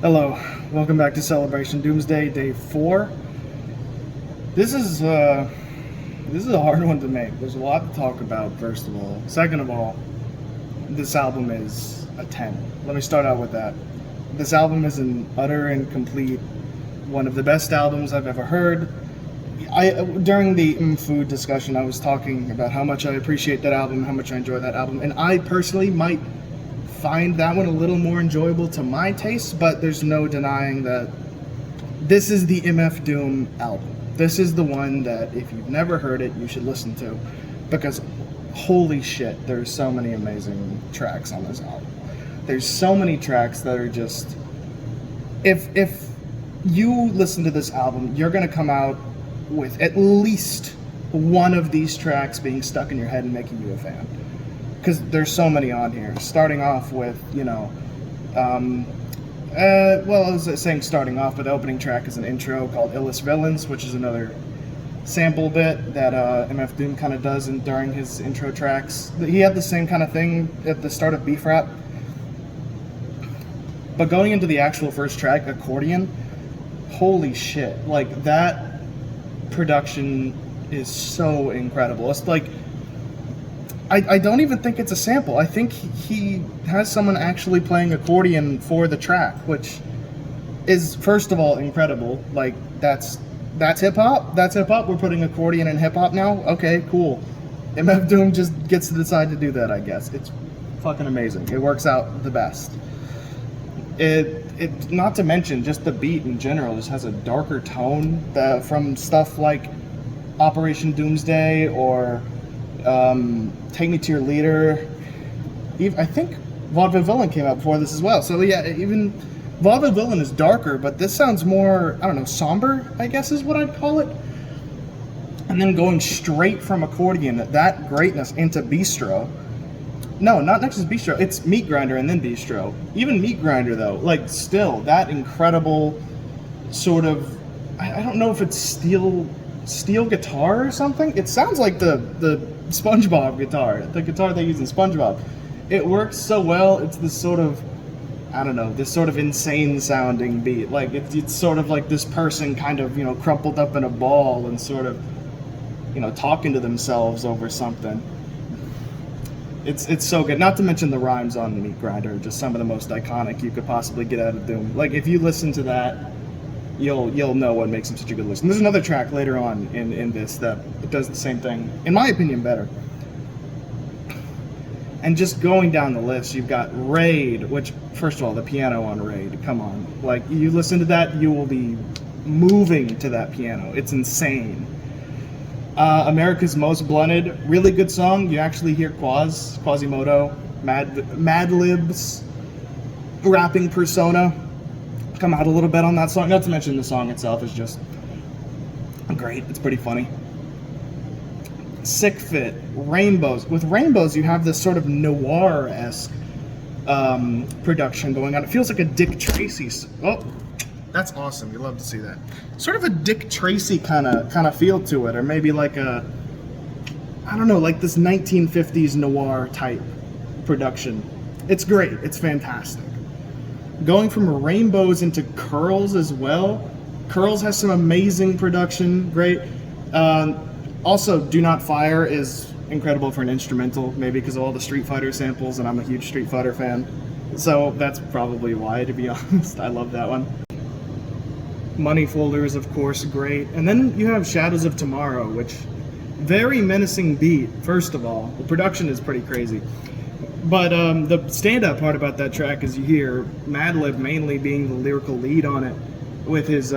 Hello, welcome back to Celebration Doomsday Day 4. This is a hard one to make. There's a lot to talk about, first of all. Second of all, this album is a 10. Let me start out with that. This album is an utter and complete one of the best albums I've ever heard. During the food discussion, I was talking about how much I appreciate that album, how much I enjoy that album, and I personally might find that one a little more enjoyable to my taste, but there's no denying that this is the MF Doom album. This is the one that if you've never heard it, you should listen to, because holy shit, there's so many amazing tracks on this album. There's so many tracks that are just, if you listen to this album, you're gonna come out with at least one of these tracks being stuck in your head and making you a fan. Because there's so many on here. Starting off with, I was saying starting off, but the opening track is an intro called Illest Villains, which is another sample bit that MF Doom kind of does during his intro tracks. He had the same kind of thing at the start of Beef Rap. But going into the actual first track, Accordion, holy shit. Like, that production is so incredible. It's like, I don't even think it's a sample. I think he has someone actually playing accordion for the track, which is, first of all, incredible. Like, that's hip-hop? That's hip-hop? We're putting accordion in hip-hop now? Okay, cool. MF Doom just gets to decide to do that, I guess. It's fucking amazing. It works out the best. It not to mention, just the beat in general just has a darker tone from stuff like Operation Doomsday or Take Me to Your Leader. I think Vaudeville Villain came out before this as well. So yeah, even Vaudeville Villain is darker, but this sounds more, I don't know, somber, I guess is what I'd call it. And then going straight from Accordion, that greatness, into Bistro. No, not next is Bistro. It's Meat Grinder and then Bistro. Even Meat Grinder, though, like, still, that incredible sort of, I don't know if it's steel guitar or something. It sounds like the SpongeBob guitar, the guitar they use in SpongeBob. It works so well. It's this sort of, I don't know, this sort of insane sounding beat. Like, it's sort of like this person kind of, crumpled up in a ball and sort of, talking to themselves over something. It's so good. Not to mention the rhymes on Meat Grinder, just some of the most iconic you could possibly get out of Doom. Like, if you listen to that, you'll know what makes him such a good listen. There's another track later on in this that does the same thing, in my opinion, better. And just going down the list, you've got Raid, which, first of all, the piano on Raid, come on. Like, you listen to that, you will be moving to that piano. It's insane. America's Most Blunted, really good song. You actually hear Quasimodo, Madlib's rapping persona come out a little bit on that song. Not to mention the song itself is just great. It's pretty funny. Sick Fit, Rainbows. With Rainbows, you have this sort of noir-esque production going on. It feels like a Dick Tracy. Oh, that's awesome. You love to see that. Sort of a Dick Tracy kind of feel to it, or maybe like I don't know, like this 1950s noir type production. It's great. It's fantastic. Going from Rainbows into Curls as well. Curls has some amazing production. Great. Also, Do Not Fire is incredible for an instrumental, maybe because of all the Street Fighter samples, and I'm a huge Street Fighter fan. So that's probably why, to be honest. I love that one. Money Folder is, of course, great. And then you have Shadows of Tomorrow, which, very menacing beat, first of all. The production is pretty crazy. But the standout part about that track is you hear Madlib mainly being the lyrical lead on it with his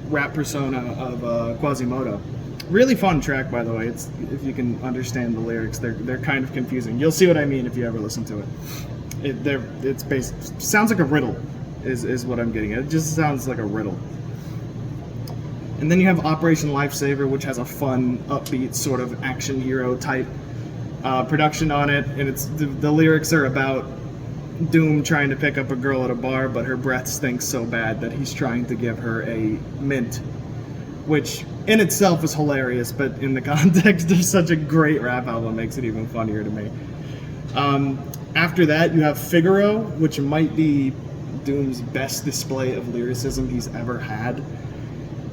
rap persona of Quasimodo. Really fun track, by the way. It's, if you can understand the lyrics, they're kind of confusing. You'll see what I mean if you ever listen to it. It's based, sounds like a riddle, is what I'm getting at. It just sounds like a riddle. And then you have Operation Lifesaver, which has a fun, upbeat sort of action hero type production on it, and it's the lyrics are about Doom trying to pick up a girl at a bar, but her breath stinks so bad that he's trying to give her a mint, which in itself is hilarious, but in the context of such a great rap album makes it even funnier to me. After that, you have Figaro, which might be Doom's best display of lyricism he's ever had.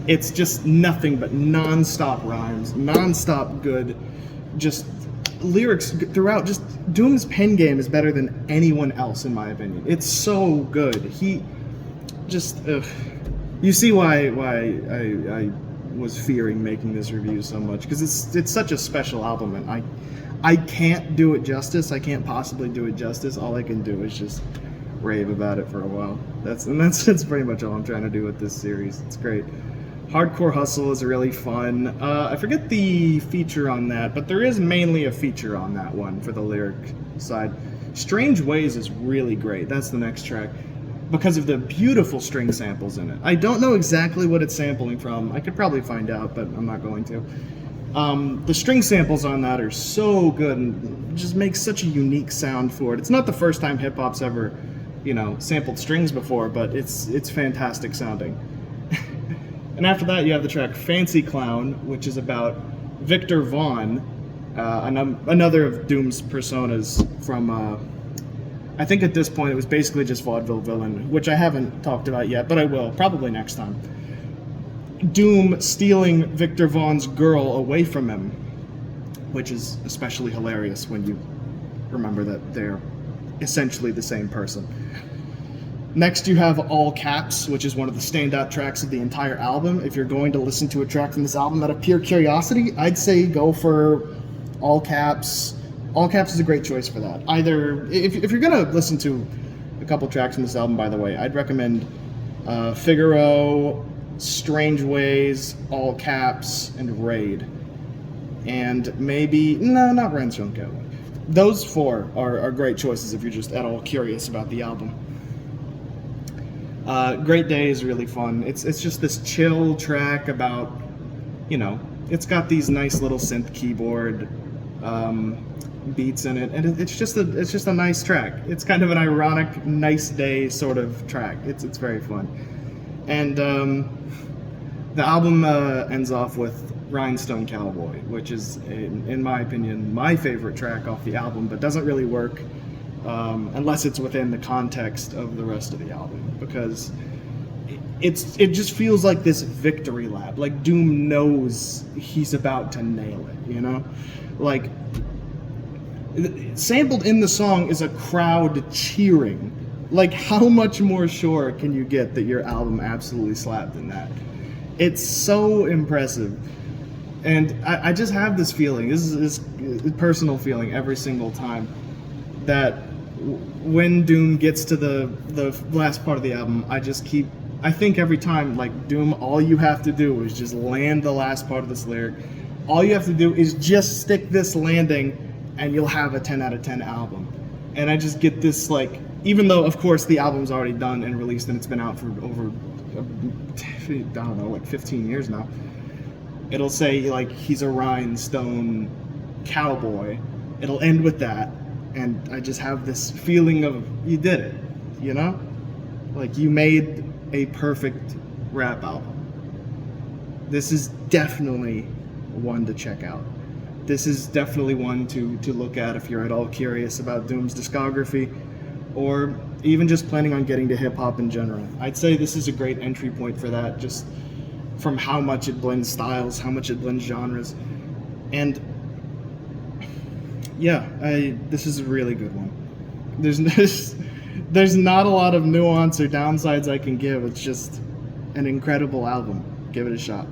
It's just nothing but non-stop rhymes, non-stop good, just lyrics throughout. Just Doom's pen game is better than anyone else, in my opinion. It's so good. He just, you see why I was fearing making this review so much, because it's such a special album, and I can't do it justice. I can't possibly do it justice. All I can do is just rave about it for a while. That's pretty much all I'm trying to do with this series. It's great. Hardcore Hustle is really fun. I forget the feature on that, but there is mainly a feature on that one for the lyric side. Strange Ways is really great. That's the next track, because of the beautiful string samples in it. I don't know exactly what it's sampling from. I could probably find out, but I'm not going to. The string samples on that are so good and just make such a unique sound for it. It's not the first time hip-hop's ever, sampled strings before, but it's fantastic sounding. And after that, you have the track Fancy Clown, which is about Victor Vaughn, another of Doom's personas from, I think at this point it was basically just Vaudeville Villain, which I haven't talked about yet, but I will, probably next time. Doom stealing Victor Vaughn's girl away from him, which is especially hilarious when you remember that they're essentially the same person. Next, you have All Caps, which is one of the standout tracks of the entire album. If you're going to listen to a track from this album out of pure curiosity, I'd say go for All Caps. All Caps is a great choice for that. Either, if you're going to listen to a couple tracks from this album, by the way, I'd recommend Figaro, Strange Ways, All Caps, and Raid. And maybe, no, not Ransom Gateway. Those four are great choices if you're just at all curious about the album. Great Day is really fun. It's just this chill track about, it's got these nice little synth keyboard beats in it, and it's just a nice track. It's kind of an ironic, nice day sort of track. It's very fun. And the album ends off with Rhinestone Cowboy, which is, in my opinion, my favorite track off the album, but doesn't really work unless it's within the context of the rest of the album, because it just feels like this victory lap. Like Doom knows he's about to nail it, Like, sampled in the song is a crowd cheering. Like, how much more sure can you get that your album absolutely slapped than that? It's so impressive. And I just have this feeling, this is a personal feeling every single time, that when Doom gets to the last part of the album, I think every time, like, Doom, all you have to do is just land the last part of this lyric. All you have to do is just stick this landing, and you'll have a 10 out of 10 album. And I just get this, like, even though, of course, the album's already done and released, and it's been out for over, I don't know, like 15 years now. It'll say, like, he's a rhinestone cowboy. It'll end with that. And I just have this feeling of, you did it, Like, you made a perfect rap album. This is definitely one to check out. This is definitely one to look at if you're at all curious about Doom's discography, or even just planning on getting to hip-hop in general. I'd say this is a great entry point for that, just from how much it blends styles, how much it blends genres. And yeah, this is a really good one. There's not a lot of nuance or downsides I can give. It's just an incredible album. Give it a shot.